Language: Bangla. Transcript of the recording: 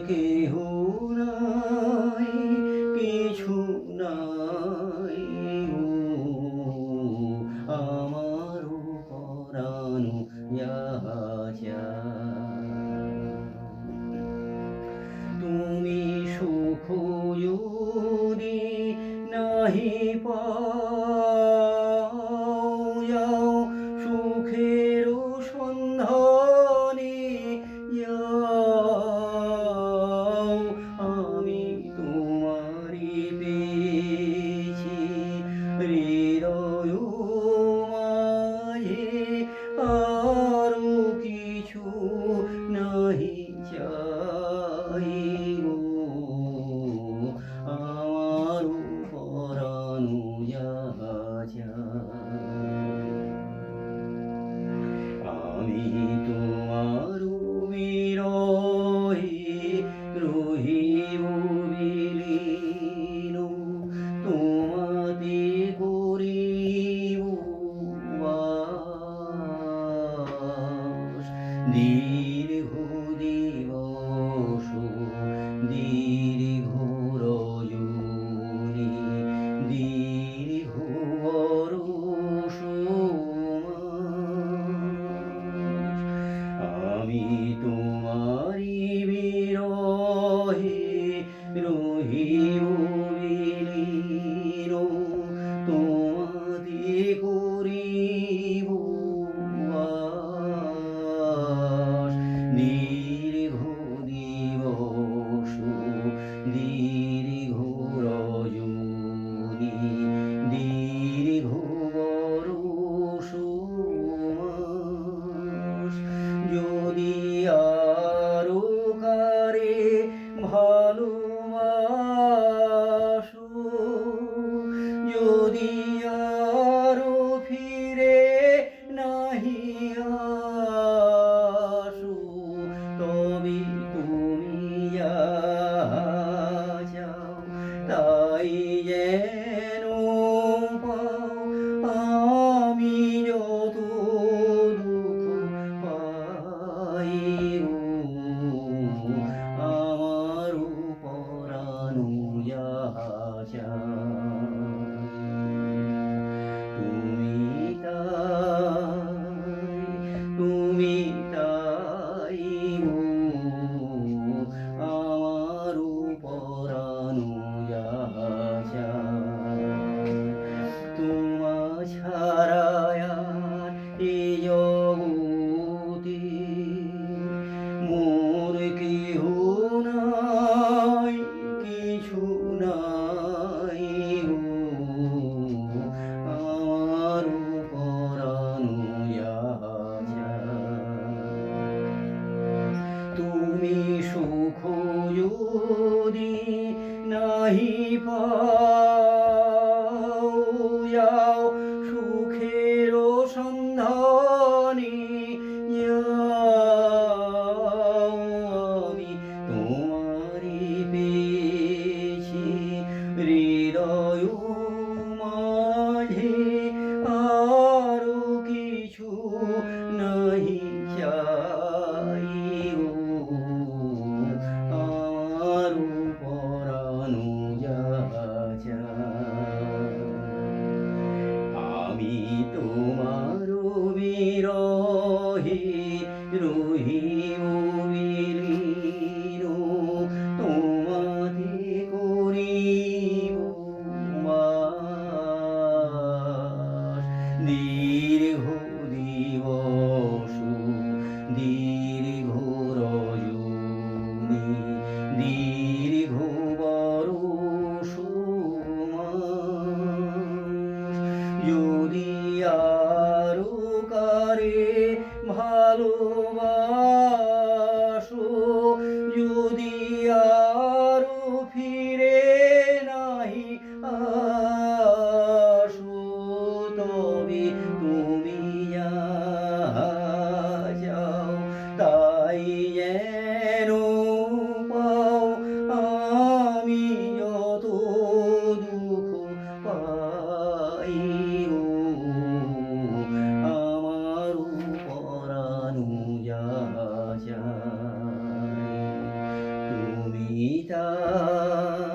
কেহ নাই, কিছু নাই গো, আমারও পরাণ যাহা চায়। তুমি সুখ যদি নাহি পাও, যাও সুখের সন্ধানে যাও। আমি তোমারি পেয়েছি হৃদয় মাঝে, আরো কিছু নাহি চাই গো, আমার পরাণ যাহা চায়। আমি তোমার বিরহে রহিব বিলীন, তোমাতে করিব বাস। দীর্ঘ দিবস দীর্ঘ রজনী, দীর্ঘ বরষ মাস। আমি তোমারি বিরহে রহিব বিলীন, তোমাতে করিব বাস। দীর্ঘ দিবস দীর্ঘ রজনী, দীর্ঘ বরষ মাস। যদি আরো কারে ভালোবাসো, যদি আরো ফিরে নাহি আসো, তবে তুমি যাহা চাও তাই যেন পাও। আমি যত দুঃখ পাই গো, আমার পরাণ যাহা চায়। তুমি তাই গো, আমার পরাণ যাহা চায়। তোমা ছাড়া আর এ জগতে মোর কেহ নাই, কিছু নাই গো, আমার পরাণ যাহা চায়। তুমি সুখ যদি নাহি পাও, যাও সুখের সন্ধানে যাও। আমি তোমারি পেয়েছি হৃদয় মাঝে, আরো কিছু নাহি চাই গো, আমার পরাণ যাহা চায়। আমি তোমার বিরহে রহিব বিলীন, তোমাতে করিব বাস। দীর্ঘ দিবস দীর্ঘ রজনী, দীর্ঘ বরষ মাস। যদি আরো কারে ভালোবাসো, যদি আরো ফিরে নাহি আসো, তবে তুমি যাহা চাও তাই যেন পাও। আমি যত দুঃখ পাই গো, আমার পরাণ যাহা চায়। নিতাই